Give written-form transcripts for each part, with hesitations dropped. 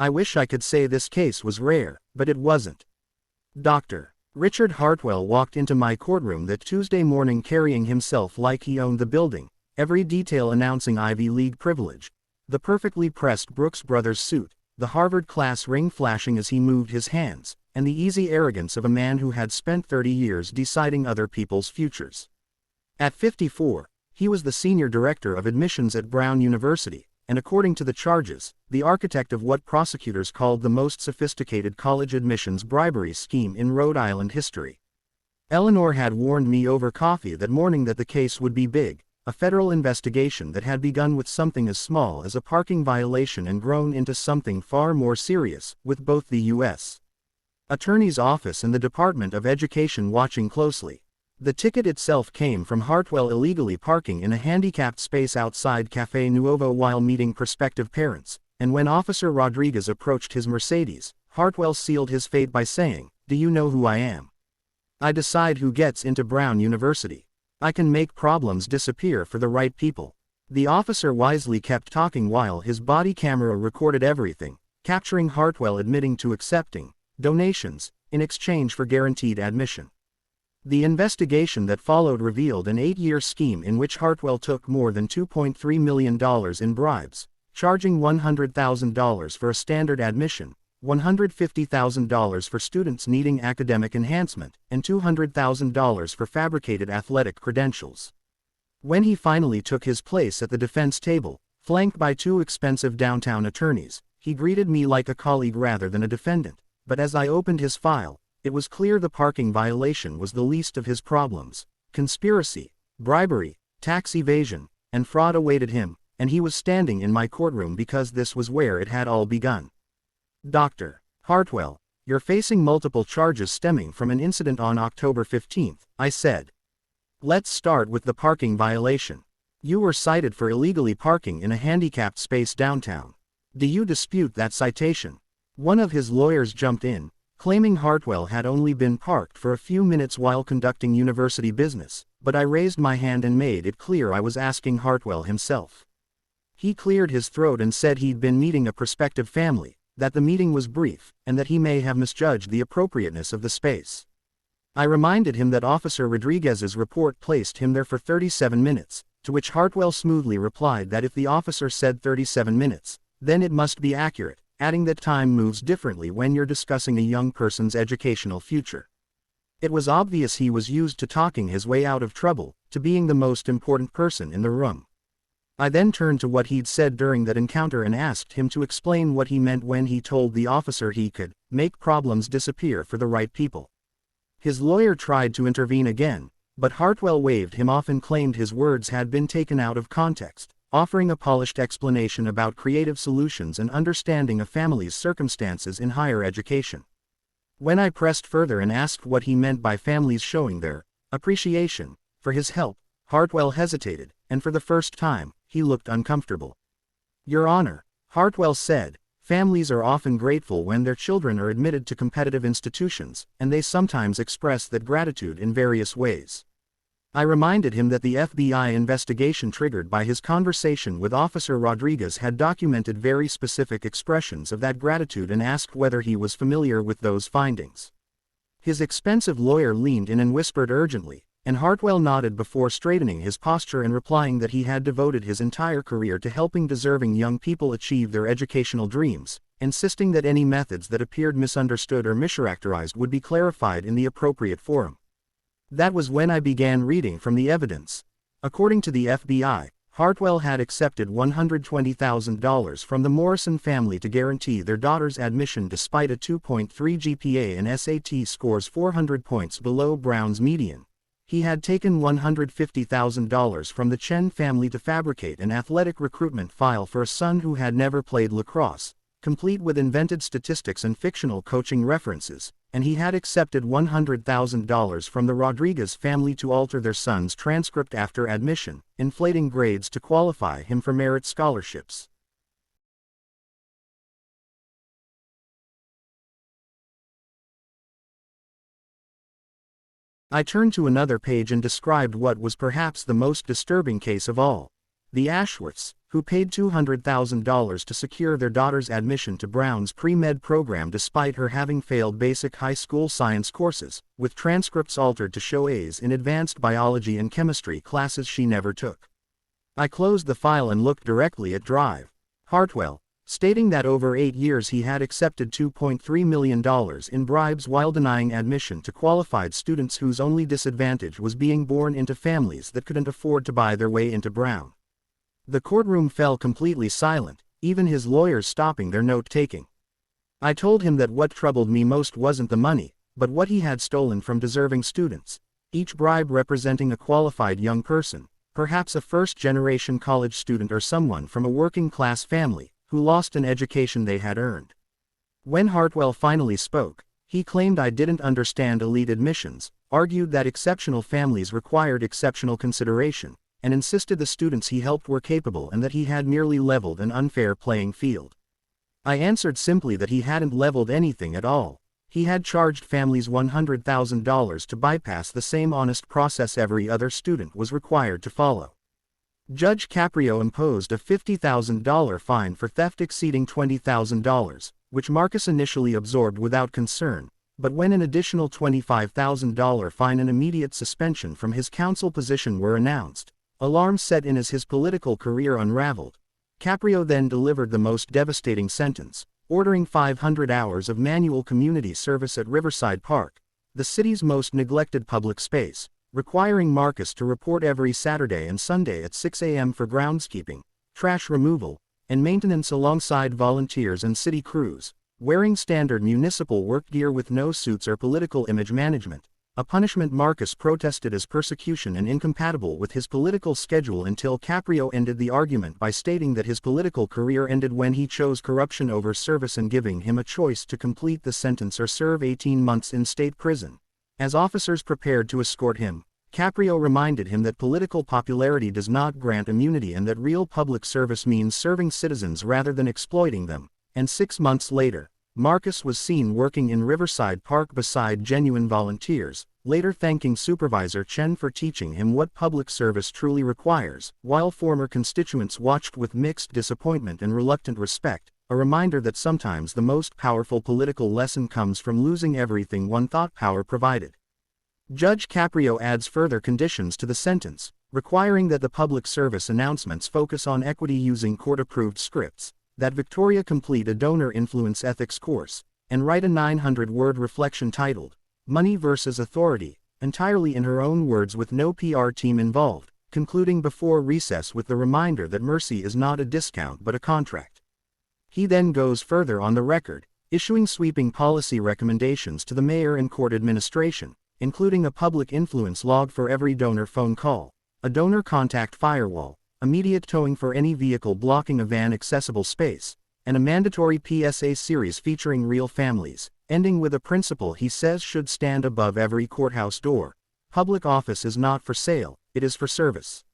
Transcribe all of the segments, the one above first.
I wish I could say this case was rare, but it wasn't. Dr. Richard Hartwell walked into my courtroom that Tuesday morning carrying himself like he owned the building, every detail announcing Ivy League privilege. The perfectly pressed Brooks Brothers suit, the Harvard class ring flashing as he moved his hands, and the easy arrogance of a man who had spent 30 years deciding other people's futures. At 54, he was the senior director of admissions at Brown University, and according to the charges, the architect of what prosecutors called the most sophisticated college admissions bribery scheme in Rhode Island history. Eleanor had warned me over coffee that morning that the case would be big, a federal investigation that had begun with something as small as a parking violation and grown into something far more serious, with both the U.S. Attorney's Office and the Department of Education watching closely. The ticket itself came from Hartwell illegally parking in a handicapped space outside Café Nuovo while meeting prospective parents, and when Officer Rodriguez approached his Mercedes, Hartwell sealed his fate by saying, "Do you know who I am? I decide who gets into Brown University. I can make problems disappear for the right people." The officer wisely kept talking while his body camera recorded everything, capturing Hartwell admitting to accepting donations in exchange for guaranteed admission. The investigation that followed revealed an 8-year scheme in which Hartwell took more than $2.3 million in bribes, charging $100,000 for a standard admission, $150,000 for students needing academic enhancement, and $200,000 for fabricated athletic credentials. When he finally took his place at the defense table, flanked by 2 expensive downtown attorneys, he greeted me like a colleague rather than a defendant, but as I opened his file, it was clear the parking violation was the least of his problems. Conspiracy, bribery, tax evasion, and fraud awaited him, and he was standing in my courtroom because this was where it had all begun. Dr. Hartwell, you're facing multiple charges stemming from an incident on October 15, I said. Let's start with the parking violation. You were cited for illegally parking in a handicapped space downtown. Do you dispute that citation? One of his lawyers jumped in, claiming Hartwell had only been parked for a few minutes while conducting university business, but I raised my hand and made it clear I was asking Hartwell himself. He cleared his throat and said he'd been meeting a prospective family, that the meeting was brief, and that he may have misjudged the appropriateness of the space. I reminded him that Officer Rodriguez's report placed him there for 37 minutes, to which Hartwell smoothly replied that if the officer said 37 minutes, then it must be accurate, adding that time moves differently when you're discussing a young person's educational future. It was obvious he was used to talking his way out of trouble, to being the most important person in the room. I then turned to what he'd said during that encounter and asked him to explain what he meant when he told the officer he could make problems disappear for the right people. His lawyer tried to intervene again, but Hartwell waved him off and claimed his words had been taken out of context, offering a polished explanation about creative solutions and understanding a family's circumstances in higher education. When I pressed further and asked what he meant by families showing their appreciation for his help, Hartwell hesitated, and for the first time, he looked uncomfortable. Your Honor, Hartwell said, families are often grateful when their children are admitted to competitive institutions, and they sometimes express that gratitude in various ways. I reminded him that the FBI investigation triggered by his conversation with Officer Rodriguez had documented very specific expressions of that gratitude and asked whether he was familiar with those findings. His expensive lawyer leaned in and whispered urgently, and Hartwell nodded before straightening his posture and replying that he had devoted his entire career to helping deserving young people achieve their educational dreams, insisting that any methods that appeared misunderstood or mischaracterized would be clarified in the appropriate forum. That was when I began reading from the evidence. According to the FBI, Hartwell had accepted $120,000 from the Morrison family to guarantee their daughter's admission despite a 2.3 GPA and SAT scores 400 points below Brown's median. He had taken $150,000 from the Chen family to fabricate an athletic recruitment file for a son who had never played lacrosse, complete with invented statistics and fictional coaching references, and he had accepted $100,000 from the Rodriguez family to alter their son's transcript after admission, inflating grades to qualify him for merit scholarships. I turned to another page and described what was perhaps the most disturbing case of all. The Ashworths, who paid $200,000 to secure their daughter's admission to Brown's pre-med program despite her having failed basic high school science courses, with transcripts altered to show A's in advanced biology and chemistry classes she never took. I closed the file and looked directly at Drive. Hartwell, stating that over 8 years he had accepted $2.3 million in bribes while denying admission to qualified students whose only disadvantage was being born into families that couldn't afford to buy their way into Brown. The courtroom fell completely silent, even his lawyers stopping their note-taking. I told him that what troubled me most wasn't the money, but what he had stolen from deserving students, each bribe representing a qualified young person, perhaps a first-generation college student or someone from a working-class family, who lost an education they had earned. When Hartwell finally spoke, he claimed I didn't understand elite admissions, argued that exceptional families required exceptional consideration, and insisted the students he helped were capable and that he had merely leveled an unfair playing field. I answered simply that he hadn't leveled anything at all. He had charged families $100,000 to bypass the same honest process every other student was required to follow. Judge Caprio imposed a $50,000 fine for theft exceeding $20,000, which Marcus initially absorbed without concern, but when an additional $25,000 fine and immediate suspension from his counsel position were announced, alarm set in as his political career unraveled. Caprio then delivered the most devastating sentence, ordering 500 hours of manual community service at Riverside Park, the city's most neglected public space, requiring Marcus to report every Saturday and Sunday at 6 a.m. for groundskeeping, trash removal, and maintenance alongside volunteers and city crews, wearing standard municipal work gear with no suits or political image management, a punishment Marcus protested as persecution and incompatible with his political schedule until Caprio ended the argument by stating that his political career ended when he chose corruption over service and giving him a choice to complete the sentence or serve 18 months in state prison. As officers prepared to escort him, Caprio reminded him that political popularity does not grant immunity and that real public service means serving citizens rather than exploiting them, and 6 months later, Marcus was seen working in Riverside Park beside genuine volunteers, later thanking Supervisor Chen for teaching him what public service truly requires, while former constituents watched with mixed disappointment and reluctant respect, a reminder that sometimes the most powerful political lesson comes from losing everything one thought power provided. Judge Caprio adds further conditions to the sentence, requiring that the public service announcements focus on equity using court-approved scripts, that Victoria complete a donor influence ethics course, and write a 900-word reflection titled, Money versus Authority, entirely in her own words with no PR team involved, concluding before recess with the reminder that mercy is not a discount but a contract. He then goes further on the record, issuing sweeping policy recommendations to the mayor and court administration, including a public influence log for every donor phone call, a donor contact firewall, immediate towing for any vehicle blocking a van-accessible space, and a mandatory PSA series featuring real families, ending with a principle he says should stand above every courthouse door: public office is not for sale, it is for service.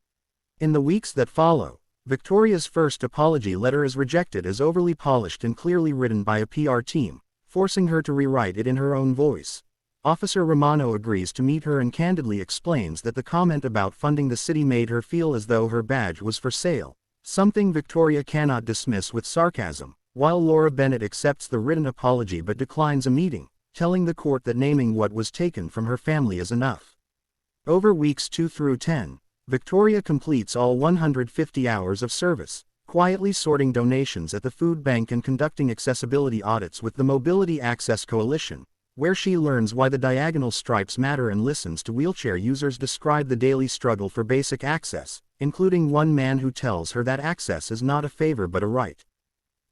In the weeks that follow, Victoria's first apology letter is rejected as overly polished and clearly written by a PR team, forcing her to rewrite it in her own voice. Officer Romano agrees to meet her and candidly explains that the comment about funding the city made her feel as though her badge was for sale, something Victoria cannot dismiss with sarcasm, while Laura Bennett accepts the written apology but declines a meeting, telling the court that naming what was taken from her family is enough. Over weeks 2 through 10, Victoria completes all 150 hours of service, quietly sorting donations at the food bank and conducting accessibility audits with the Mobility Access Coalition, where she learns why the diagonal stripes matter and listens to wheelchair users describe the daily struggle for basic access, including one man who tells her that access is not a favor but a right.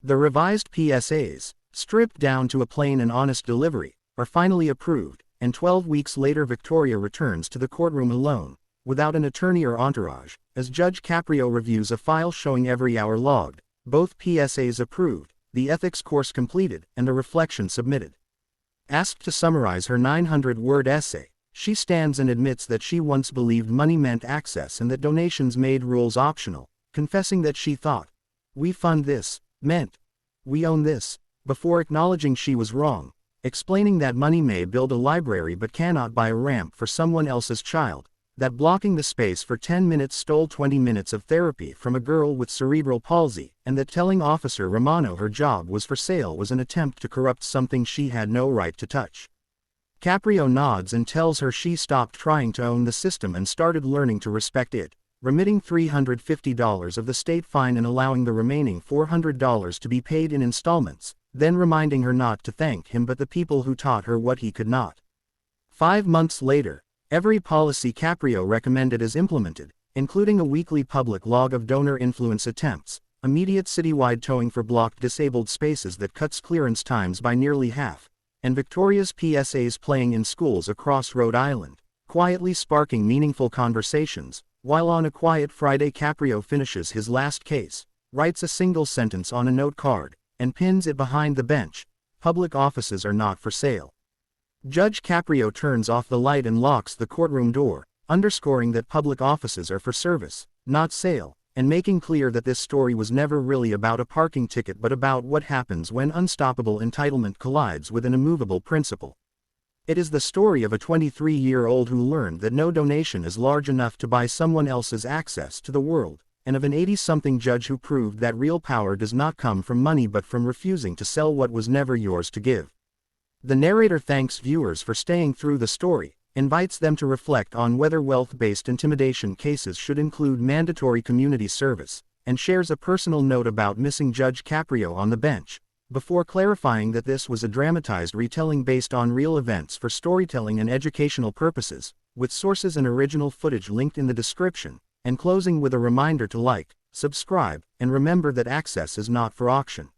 The revised PSAs, stripped down to a plain and honest delivery, are finally approved, and 12 weeks later Victoria returns to the courtroom alone, without an attorney or entourage, as Judge Caprio reviews a file showing every hour logged, both PSAs approved, the ethics course completed, and a reflection submitted. Asked to summarize her 900-word essay, she stands and admits that she once believed money meant access and that donations made rules optional, confessing that she thought, "We fund this," meant, "We own this," before acknowledging she was wrong, explaining that money may build a library but cannot buy a ramp for someone else's child, that blocking the space for 10 minutes stole 20 minutes of therapy from a girl with cerebral palsy, and that telling Officer Romano her job was for sale was an attempt to corrupt something she had no right to touch. Caprio nods and tells her she stopped trying to own the system and started learning to respect it, remitting $350 of the state fine and allowing the remaining $400 to be paid in installments, then reminding her not to thank him but the people who taught her what he could not. 5 months later, every policy Caprio recommended is implemented, including a weekly public log of donor influence attempts, immediate citywide towing for blocked disabled spaces that cuts clearance times by nearly half, and Victoria's PSAs playing in schools across Rhode Island, quietly sparking meaningful conversations. While on a quiet Friday Caprio finishes his last case, writes a single sentence on a note card, and pins it behind the bench: "Public offices are not for sale." Judge Caprio turns off the light and locks the courtroom door, underscoring that public offices are for service, not sale, and making clear that this story was never really about a parking ticket but about what happens when unstoppable entitlement collides with an immovable principle. It is the story of a 23-year-old who learned that no donation is large enough to buy someone else's access to the world, and of an 80-something judge who proved that real power does not come from money but from refusing to sell what was never yours to give. The narrator thanks viewers for staying through the story, invites them to reflect on whether wealth-based intimidation cases should include mandatory community service, and shares a personal note about missing Judge Caprio on the bench, before clarifying that this was a dramatized retelling based on real events for storytelling and educational purposes, with sources and original footage linked in the description, and closing with a reminder to like, subscribe, and remember that access is not for auction.